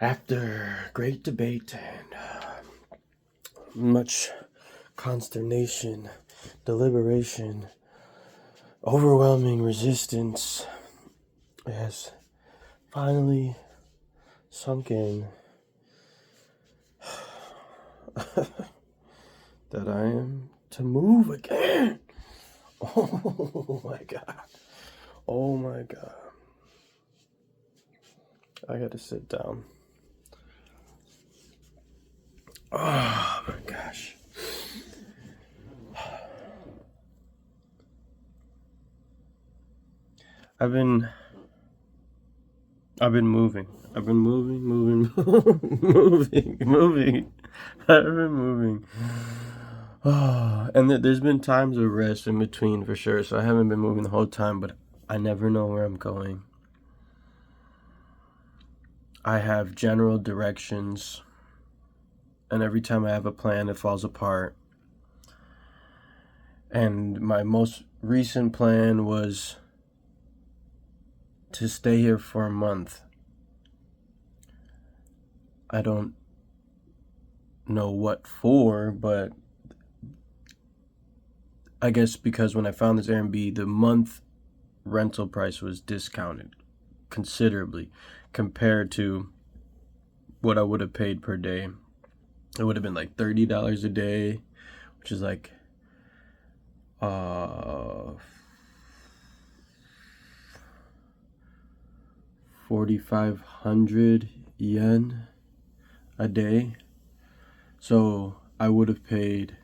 After great debate and much consternation, deliberation, overwhelming resistance, it has finally sunk in that I am to move again. Oh my God. Oh my God. I gotta sit down. Oh my gosh. I've been moving. I've been moving. I've been moving. Oh, and there's been times of rest in between for sure, so I haven't been moving the whole time, but I never know where I'm going. I have general directions, and every time I have a plan, it falls apart. And my most recent plan was to stay here for a month. I don't know what for, but I guess because when I found this Airbnb, the month rental price was discounted considerably compared to what I would have paid per day. It would have been like $30 a day, which is like 4,500 yen a day. So I would have paid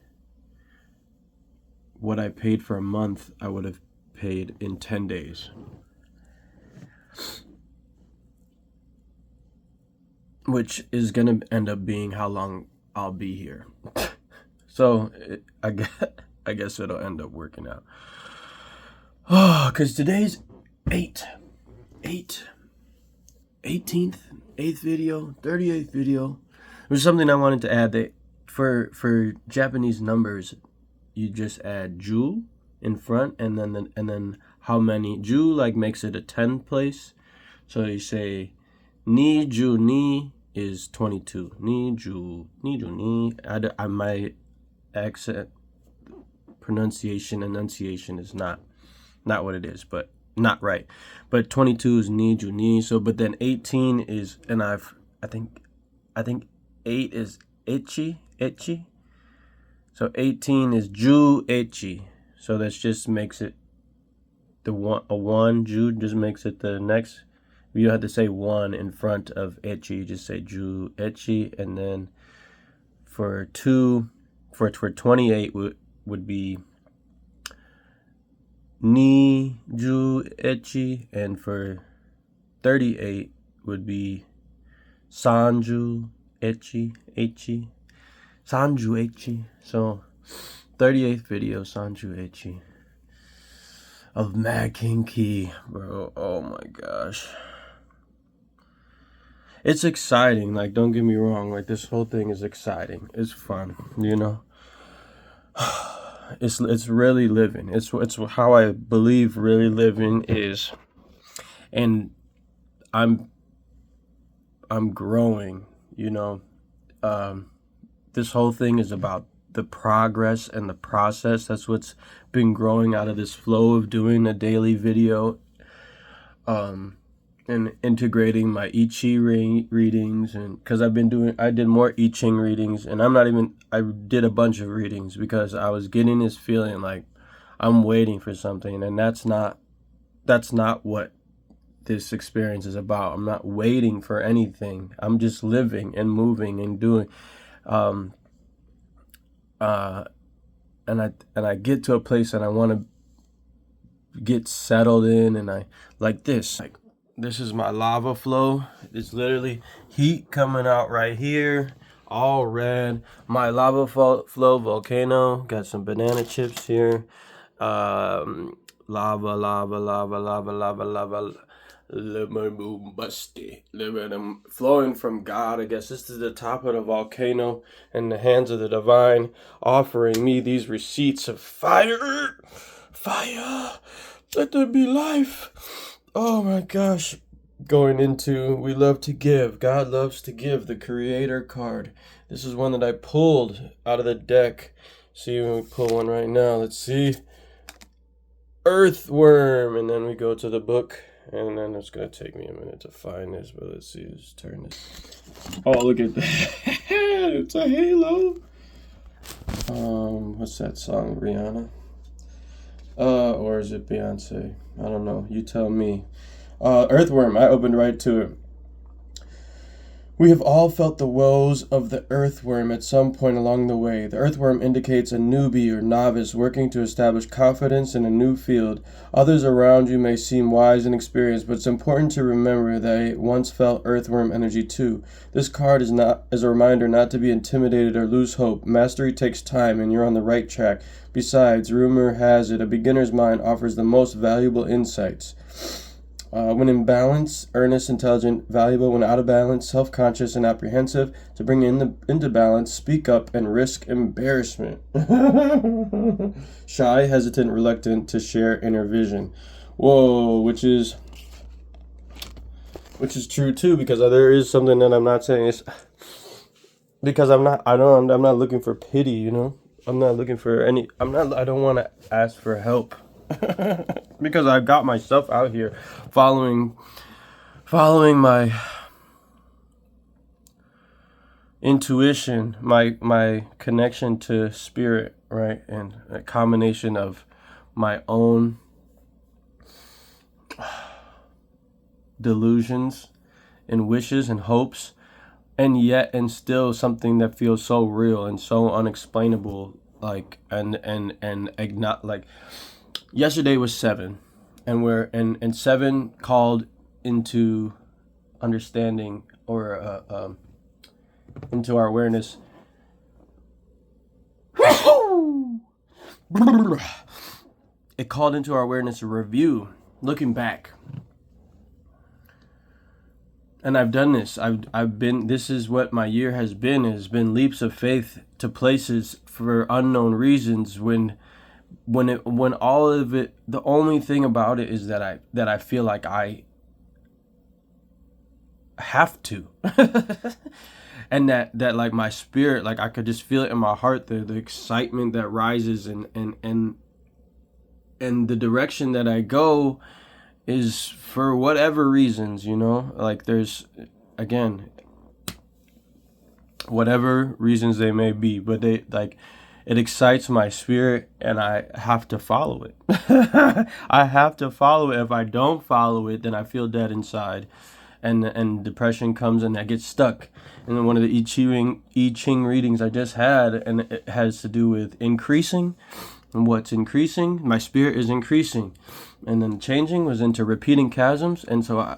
what I paid for a month, I would have paid in 10 days. Which is going to end up being how long I'll be here. So I guess it'll end up working out. Oh, because today's 18th, 8th video, 38th video. There's something I wanted to add that for Japanese numbers, you just add ju in front and then how many. Ju like makes it a 10 place. So you say ni ju ni is 22. Ni ju ni. My accent enunciation is not what it is, but not right. But 22 is ni ju ni. So but then 18 is, and I think 8 is echi. So 18 is ju echi. So that just makes it a one. Ju just makes it the next. You don't have to say one in front of echi. You just say ju echi, and then for 28 would be ni ju echi, and for 38 would be sanju echi. Sanju echi. So 38th video, Sanju echi of Mad King Key, bro. Oh my gosh. It's exciting, like don't get me wrong, like this whole thing is exciting. It's fun, you know. It's really living. It's how I believe really living is. And I'm growing, you know. This whole thing is about the progress and the process. That's what's been growing out of this flow of doing a daily video, and integrating my I Ching readings, and because I did more I Ching readings, and I did a bunch of readings because I was getting this feeling like I'm waiting for something, and that's not what this experience is about. I'm not waiting for anything. I'm just living and moving and doing. And I get to a place and I want to get settled in, and I like this is my lava flow. It's literally heat coming out right here, all red. My lava flow volcano, got some banana chips here. Lava, flowing from God. I guess this is the top of the volcano, and the hands of the divine offering me these receipts of fire. Let there be life. Oh my gosh, going into We Love to Give. God Loves to Give, the Creator card. This is one that I pulled out of the deck. See, when we pull one right now, let's see. Earthworm. And then we go to the book. And then it's going to take me a minute to find this. But let's see. Let's turn this. Oh, look at that. It's a halo. What's that song? Rihanna? Or is it Beyonce? I don't know. You tell me. Earthworm. I opened right to it. We have all felt the woes of the earthworm at some point along the way. The earthworm indicates a newbie or novice working to establish confidence in a new field. Others around you may seem wise and experienced, but it's important to remember they once felt earthworm energy too. This card is a reminder not to be intimidated or lose hope. Mastery takes time and you're on the right track. Besides, rumor has it a beginner's mind offers the most valuable insights. When in balance, earnest, intelligent, valuable. When out of balance, self-conscious and apprehensive. To bring into balance, speak up and risk embarrassment. Shy, hesitant, reluctant to share inner vision. Whoa, which is true too, because there is something that I'm not saying. It's because I'm not looking for pity, you know. I'm not looking for any. I don't want to ask for help. Because I've got myself out here following my intuition, my connection to spirit, right? And a combination of my own delusions and wishes and hopes, and still something that feels so real and so unexplainable, like and not like. Yesterday was 7, and 7 called into understanding or into our awareness. It called into our awareness a review, looking back. And I've done this. I've been. This is what my year has been. Has been leaps of faith to places for unknown reasons. When all of it, the only thing about it is that I feel like I have to, and that like my spirit, like I could just feel it in my heart, the excitement that rises, and the direction that I go is for whatever reasons, you know, like there's, again, whatever reasons they may be, but they like. It excites my spirit, and I have to follow it. I have to follow it. If I don't follow it, then I feel dead inside, and depression comes, and I get stuck. And then one of the I Ching readings I just had, and it has to do with increasing, and what's increasing. My spirit is increasing, and then changing was into repeating chasms, and so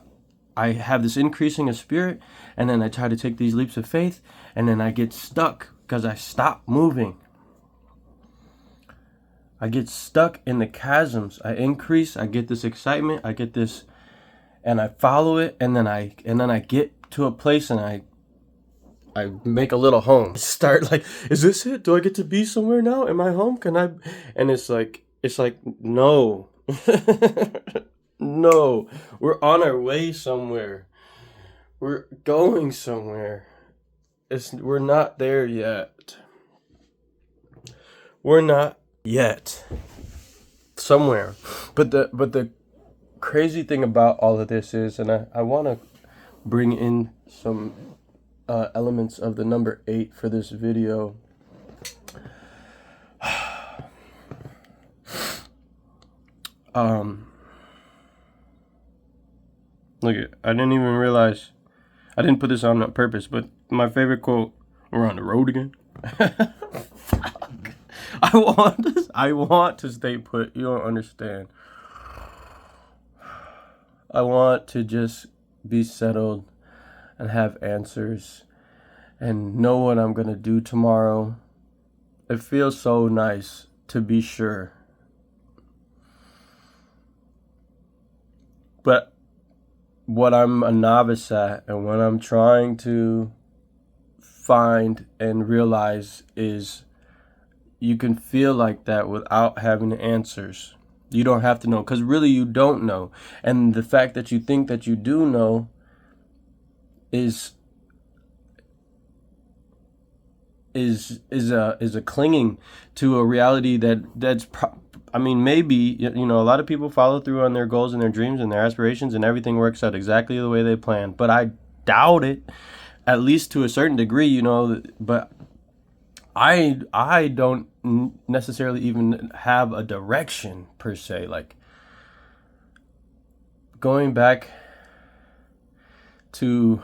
I have this increasing of spirit, and then I try to take these leaps of faith, and then I get stuck because I stop moving. I get stuck in the chasms. I increase. I get this excitement. I get this, and I follow it. And then I get to a place, and I make a little home. Start like, is this it? Do I get to be somewhere now? Am I home? Can I? And it's like no, no. We're on our way somewhere. We're going somewhere. We're not there yet. We're not. Yet somewhere, but the crazy thing about all of this is, and I want to bring in some elements of the number 8 for this video. Look at, I didn't even realize I didn't put this on purpose, but my favorite quote: "We're on the road again." I want to stay put. You don't understand. I want to just be settled and have answers and know what I'm going to do tomorrow. It feels so nice to be sure. But what I'm a novice at, and what I'm trying to find and realize, is you can feel like that without having answers. You don't have to know, because really you don't know. And the fact that you think that you do know is a clinging to a reality I mean, maybe, you know, a lot of people follow through on their goals and their dreams and their aspirations, and everything works out exactly the way they planned. But I doubt it, at least to a certain degree, you know. But I don't necessarily even have a direction per se. Like, going back to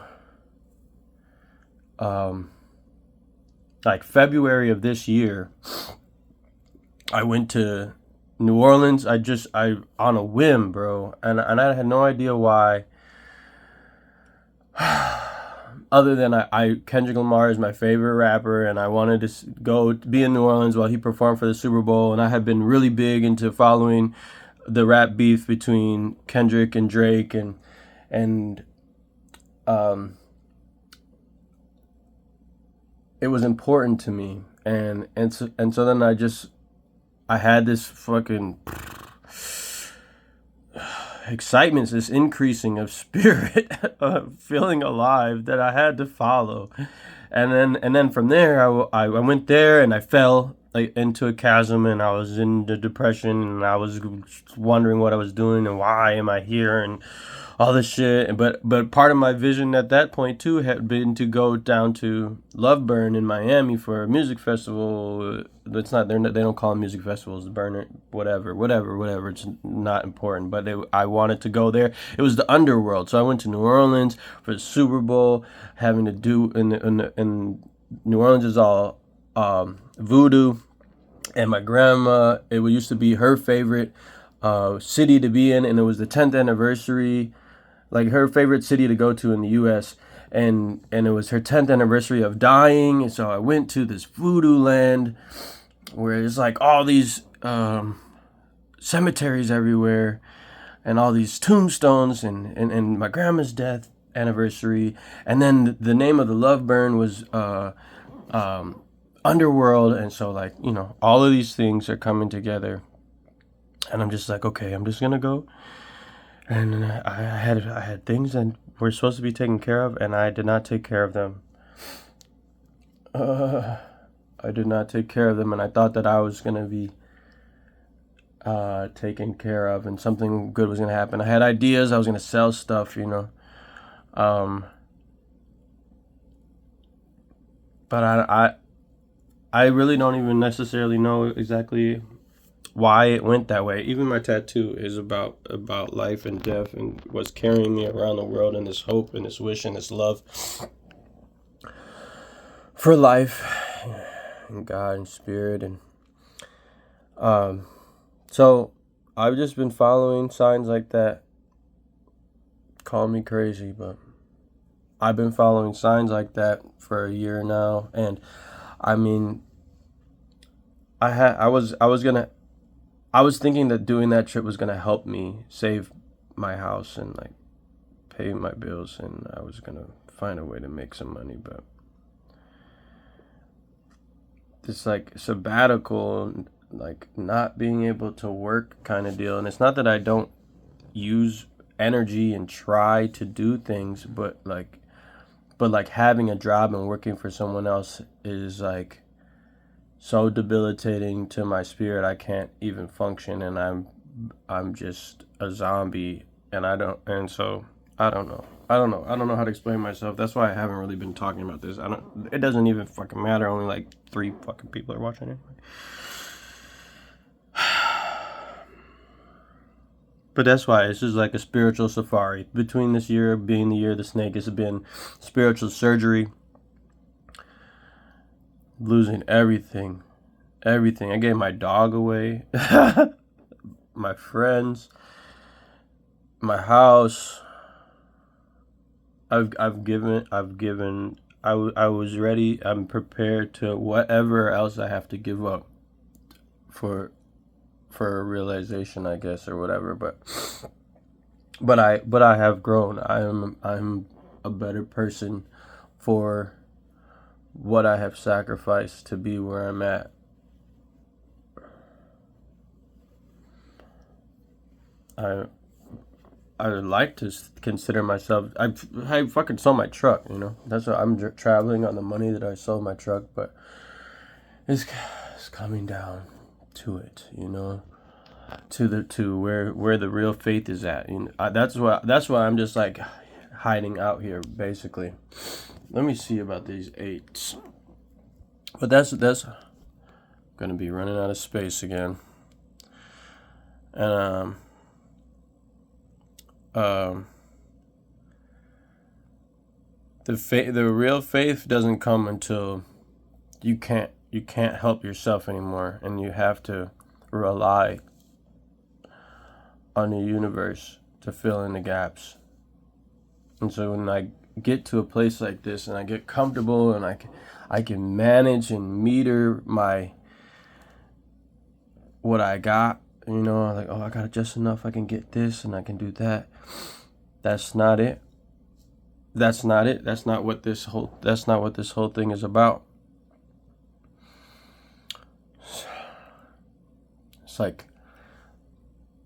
like February of this year, I went to New Orleans. I on a whim, bro, and I had no idea why. Other than Kendrick Lamar is my favorite rapper, and I wanted to go be in New Orleans while he performed for the Super Bowl, and I have been really big into following the rap beef between Kendrick and Drake, and it was important to me, and so then I had this fucking excitement, this increasing of spirit, of feeling alive, that I had to follow. And then from there, I went there, and I fell like into a chasm, and I was in the depression, and I was wondering what I was doing and why am I here and all this shit. But part of my vision at that point too had been to go down to Loveburn in Miami for a music festival. It's not, they don't call them music festivals, Burner, whatever. It's not important. But I wanted to go there. It was the Underworld, so I went to New Orleans for the Super Bowl, having to do in New Orleans is all voodoo, and my grandma, it used to be her favorite city to be in, and it was the 10th anniversary, like her favorite city to go to in the U.S., and it was her 10th anniversary of dying, and so I went to this voodoo land where it's like all these cemeteries everywhere, and all these tombstones, and my grandma's death anniversary, and then the name of the Love Burn was Underworld, and so, like, you know, all of these things are coming together, and I'm just like, okay, I'm just gonna go. And I had things that were supposed to be taken care of, and I did not take care of them. I did not take care of them, and I thought that I was gonna be taken care of, and something good was gonna happen. I had ideas. I was gonna sell stuff, you know. But I really don't even necessarily know exactly why it went that way. Even my tattoo is about life and death, and what's carrying me around the world, and this hope and this wish and this love for life and God and spirit. And so I've just been following signs like that. Call me crazy, but I've been following signs like that for a year now. And I mean, I was thinking that doing that trip was gonna help me save my house and, like, pay my bills, and I was gonna find a way to make some money. But this, like, sabbatical, like, not being able to work kind of deal, and it's not that I don't use energy and try to do things, but like having a job and working for someone else is, like, so debilitating to my spirit. I can't even function, and I'm just a zombie, and so I don't know how to explain myself. That's why I haven't really been talking about this. It doesn't even fucking matter. Only like 3 fucking people are watching it. But that's why it's just like a spiritual safari. Between this year being the year of the snake, it's been spiritual surgery, losing everything. I gave my dog away, my friends, my house. I've given. I was ready. I'm prepared to whatever else I have to give up for a realization, I guess, or whatever. But I have grown. I'm a better person for what I have sacrificed to be where I'm at. I I would like to consider myself. I fucking sold my truck. You know, that's what I'm traveling on the money that I sold my truck, but it's coming down to it. You know, to where the real faith is at. You know, that's why I'm just like hiding out here basically. Let me see about these 8s. But that's gonna be running out of space again. And the real faith doesn't come until you can't help yourself anymore, and you have to rely on the universe to fill in the gaps. And so when I get to a place like this and I get comfortable and I can manage and meter what I got, you know, like, oh, I got just enough, I can get this and I can do that. That's not it. That's not it. That's not what this whole thing is about. It's like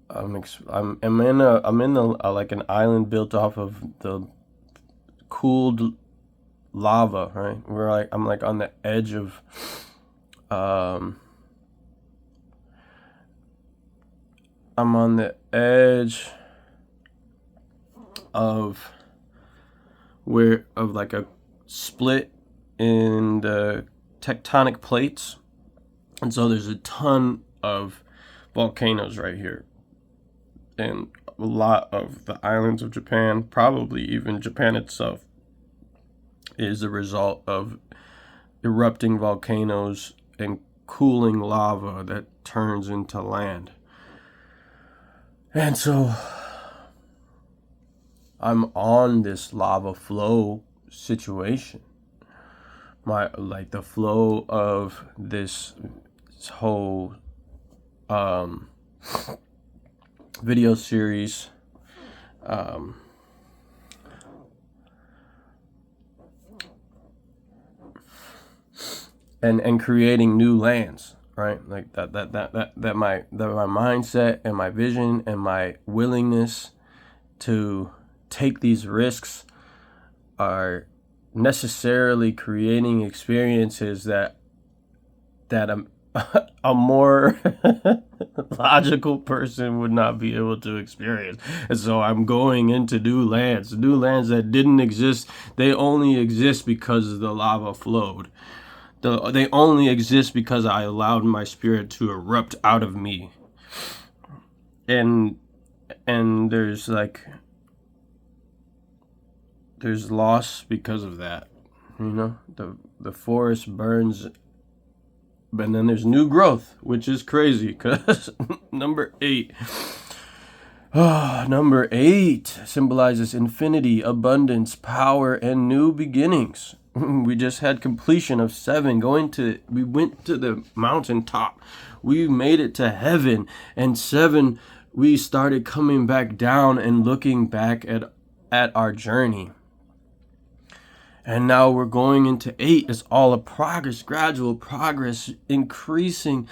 I'm in like an island built off of the cooled lava, right? I'm like on the edge of I'm on the edge of like a split in the tectonic plates, and so there's a ton of volcanoes right here, and a lot of the islands of Japan, probably even Japan itself, is the result of erupting volcanoes and cooling lava that turns into land. And so I'm on this lava flow situation. Like the flow of this whole video series and creating new lands, right? Like that my mindset and my vision and my willingness to take these risks are necessarily creating experiences that a more logical person would not be able to experience. And so I'm going into new lands that didn't exist. They only exist because the lava flowed. They only exist because I allowed my spirit to erupt out of me. And there's loss because of that. You know, the forest burns, but then there's new growth, which is crazy because number 8 symbolizes infinity, abundance, power, and new beginnings. We just had completion of 7. We went to the mountaintop. We made it to heaven. And 7, we started coming back down and looking back at our journey. And now we're going into 8. It's all a progress, gradual progress, increasing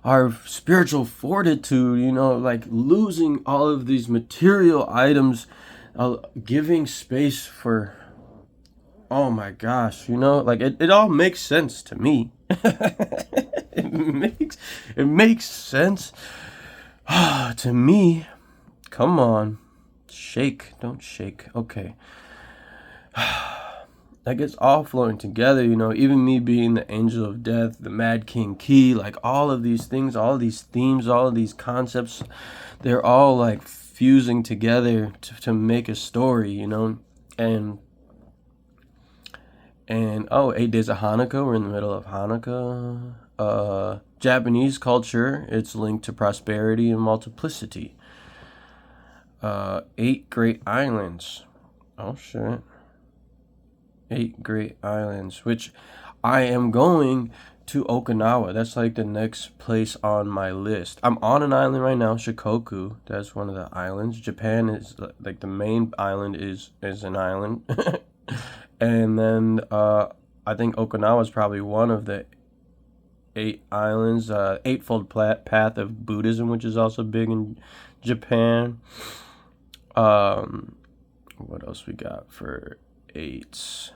our spiritual fortitude, you know, like losing all of these material items, giving space for, oh my gosh, you know, like it all makes sense to me. It makes sense to me. Come on. Don't shake. Okay. Like it's all flowing together, you know, even me being the angel of death, the mad king key, like all of these things, all of these themes, all of these concepts, they're all like fusing together to make a story, you know. And 8 days of Hanukkah, we're in the middle of Hanukkah. Japanese culture, it's linked to prosperity and multiplicity. 8 great islands. Oh shit. 8 great islands, which I am going to Okinawa. That's like the next place on my list. I'm on an island right now, Shikoku. That's one of the islands. Japan is like the main island is an island. And then I think Okinawa is probably one of the 8 islands. Eightfold Path of Buddhism, which is also big in Japan. What else we got for 8?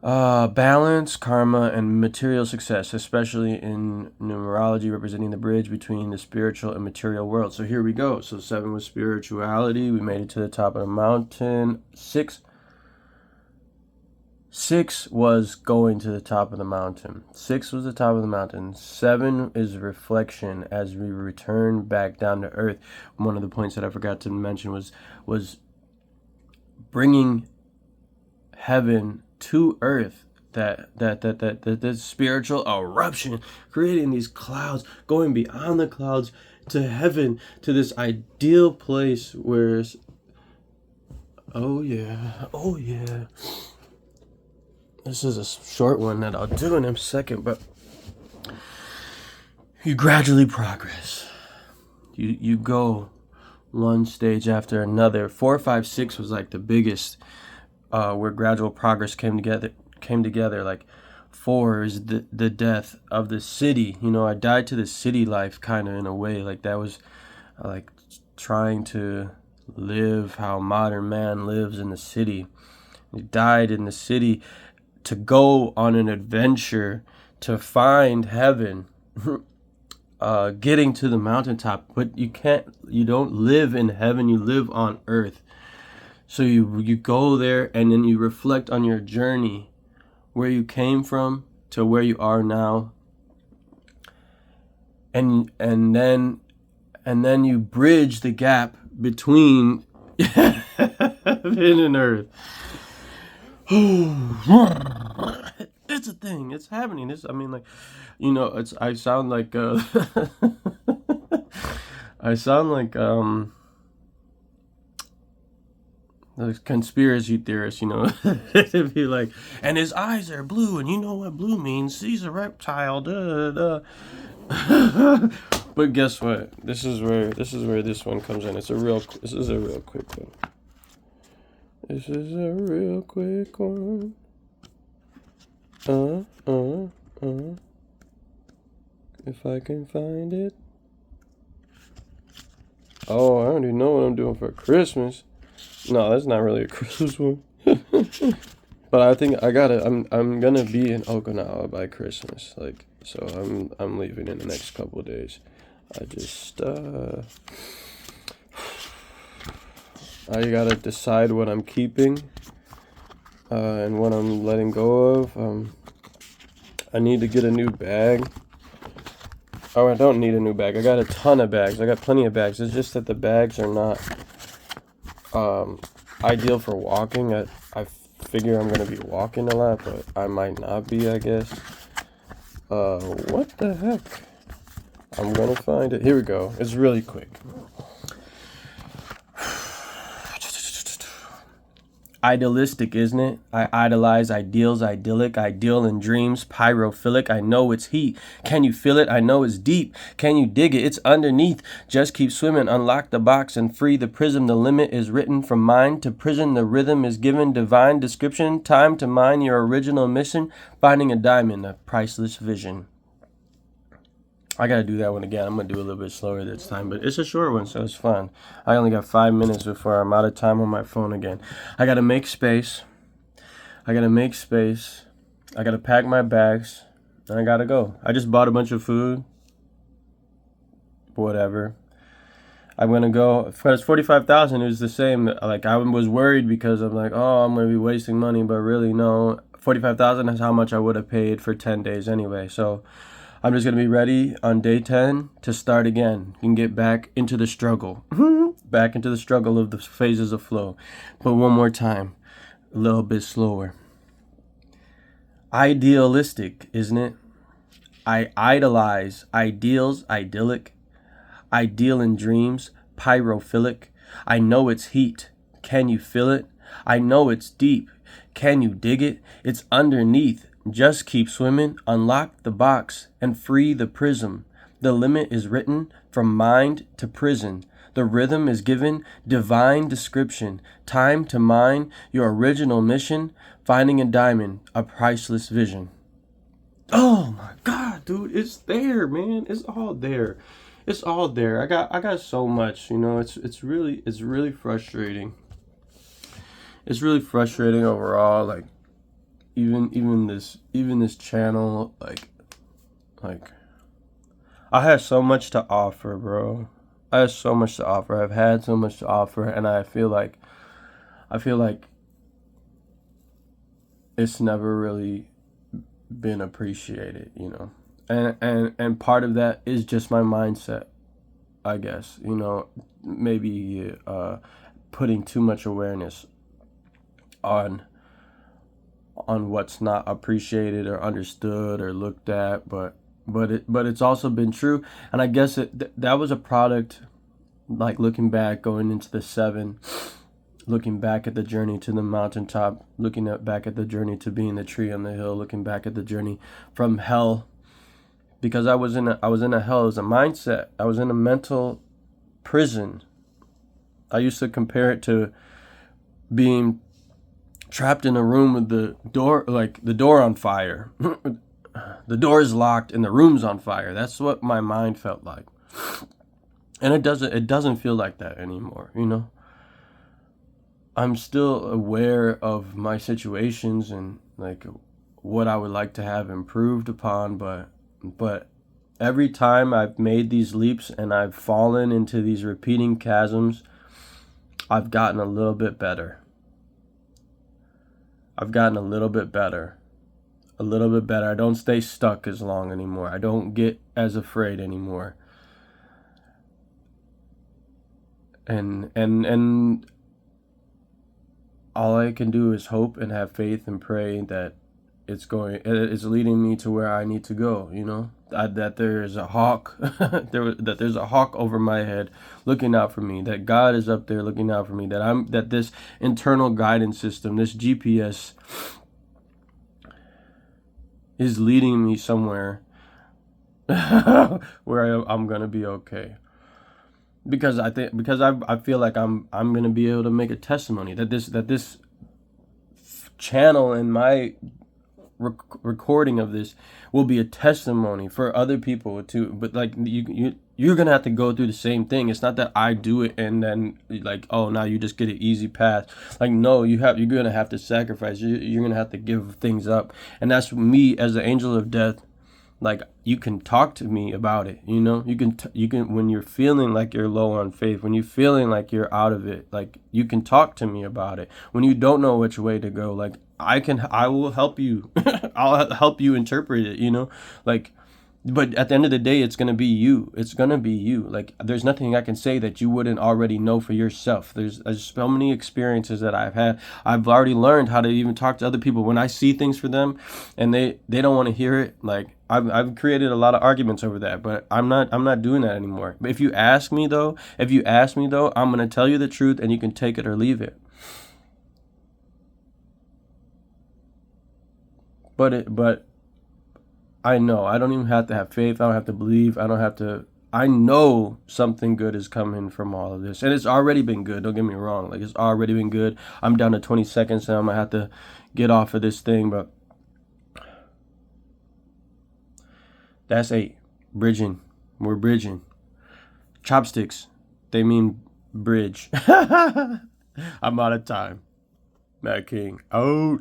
Balance, karma, and material success, especially in numerology, representing the bridge between the spiritual and material world. So here we go. So 7 was spirituality. We made it to the top of the mountain. 6 was going to the top of the mountain. 6 was the top of the mountain. 7 is reflection as we return back down to earth. One of the points that I forgot to mention was bringing heaven to earth, that spiritual eruption, creating these clouds, going beyond the clouds to heaven, to this ideal place where oh yeah, this is a short one that I'll do in a second, but you gradually progress. You go one stage after another. 4, 5, 6 was like the biggest, where gradual progress came together. Like 4 is the death of the city. I died to the city life, kind of, in a way. Like that was like trying to live how modern man lives in the city. He died in the city to go on an adventure to find heaven. Getting to the mountaintop, but you don't live in heaven, you live on earth. So you go there, and then you reflect on your journey, where you came from to where you are now, and then you bridge the gap between heaven and earth. It's a thing. It's happening. I sound like the conspiracy theorist, It'd be like, and his eyes are blue, and you know what blue means? He's a reptile. But guess what? This is where this one comes in. This is a real quick one. This is a real quick one. If I can find it. Oh, I don't even know what I'm doing for Christmas. No, that's not really a Christmas one. But I think I'm gonna be in Okinawa by Christmas. So I'm leaving in the next couple of days. I just I gotta decide what I'm keeping and what I'm letting go of. I need to get a new bag. Oh, I don't need a new bag. I got a ton of bags. I got plenty of bags. It's just that the bags are not ideal for walking. I figure I'm going to be walking a lot, but I might not be, I guess. What the heck? I'm going to find it. Here we go. It's really quick. Idealistic, isn't it? I idolize ideals, idyllic, ideal in dreams, pyrophilic. I know it's heat. Can you feel it? I know it's deep. Can you dig it? It's underneath. Just keep swimming. Unlock the box and free the prism. The limit is written from mind to prison. The rhythm is given divine description. Time to mine your original mission. Finding a diamond, a priceless vision. I gotta do that one again. I'm gonna do a little bit slower this time, but it's a short one, so it's fun. I only got 5 minutes before I'm out of time on my phone again. I gotta make space. I gotta pack my bags, and I gotta go. I just bought a bunch of food. Whatever. I'm gonna go. For it's 45,000. It was the same. Like I was worried because I'm like, oh, I'm gonna be wasting money, but really no. 45,000 is how much I would have paid for 10 days anyway. So I'm just going to be ready on day 10 to start again. You can get back into the struggle. Back into the struggle of the phases of flow. But one more time. A little bit slower. Idealistic, isn't it? I idolize ideals, idyllic. Ideal in dreams, pyrophilic. I know it's heat. Can you feel it? I know it's deep. Can you dig it? It's underneath. Just keep swimming, unlock the box, and free the prism. The limit is written from mind to prison. The rhythm is given divine description. Time to mine your original mission, finding a diamond, a priceless vision. Oh my God, dude, it's there, man. It's all there. It's all there. I got so much, you know. It's really frustrating. It's really frustrating overall. Like even this channel, like I have so much to offer, bro. I have so much to offer. I've had so much to offer, and I feel like it's never really been appreciated, you know. And part of that is just my mindset, I guess, you know, maybe putting too much awareness on what's not appreciated or understood or looked at, but it's also been true. And I guess that was a product, like looking back, going into the 7, looking back at the journey to the mountaintop, back at the journey to being the tree on the hill, looking back at the journey from hell, because I was in a hell. It was a mindset. I was in a mental prison. I used to compare it to being trapped in a room with the door on fire. The door is locked and the room's on fire. That's what my mind felt like. And it doesn't feel like that anymore, you know. I'm still aware of my situations and like what I would like to have improved upon, but every time I've made these leaps and I've fallen into these repeating chasms, I've gotten a little bit better. I've gotten a little bit better. A little bit better. I don't stay stuck as long anymore. I don't get as afraid anymore. And all I can do is hope and have faith and pray that it's leading me to where I need to go, you know? That there's a hawk that there's a hawk over my head looking out for me, that God is up there looking out for me, that this internal guidance system, this GPS is leading me somewhere where I'm gonna be okay. Because I feel like I'm gonna be able to make a testimony that this channel and my recording of this will be a testimony for other people too. But like you're gonna have to go through the same thing. It's not that I do it and then like, oh, now you just get an easy path. Like, no, you're gonna have to sacrifice. You're gonna have to give things up, and that's me as the angel of death. Like, you can talk to me about it, you know. You can when you're feeling like you're low on faith, when you're feeling like you're out of it, like, you can talk to me about it. When you don't know which way to go, like, I will help you. I'll help you interpret it, you know. Like, but at the end of the day, it's gonna be you. It's gonna be you. Like, there's nothing I can say that you wouldn't already know for yourself. There's so many experiences that I've had. I've already learned how to even talk to other people when I see things for them, and they don't want to hear it. Like, I've created a lot of arguments over that, but I'm not doing that anymore. But if you ask me though, I'm gonna tell you the truth, and you can take it or leave it. But I know I don't even have to have faith. I don't have to believe. I don't have to. I know something good is coming from all of this, and it's already been good. Don't get me wrong. Like, it's already been good. I'm down to 20 seconds now. I'm gonna have to get off of this thing, but that's 8. Bridging. We're bridging. Chopsticks. They mean bridge. I'm out of time. Mad King. Oh.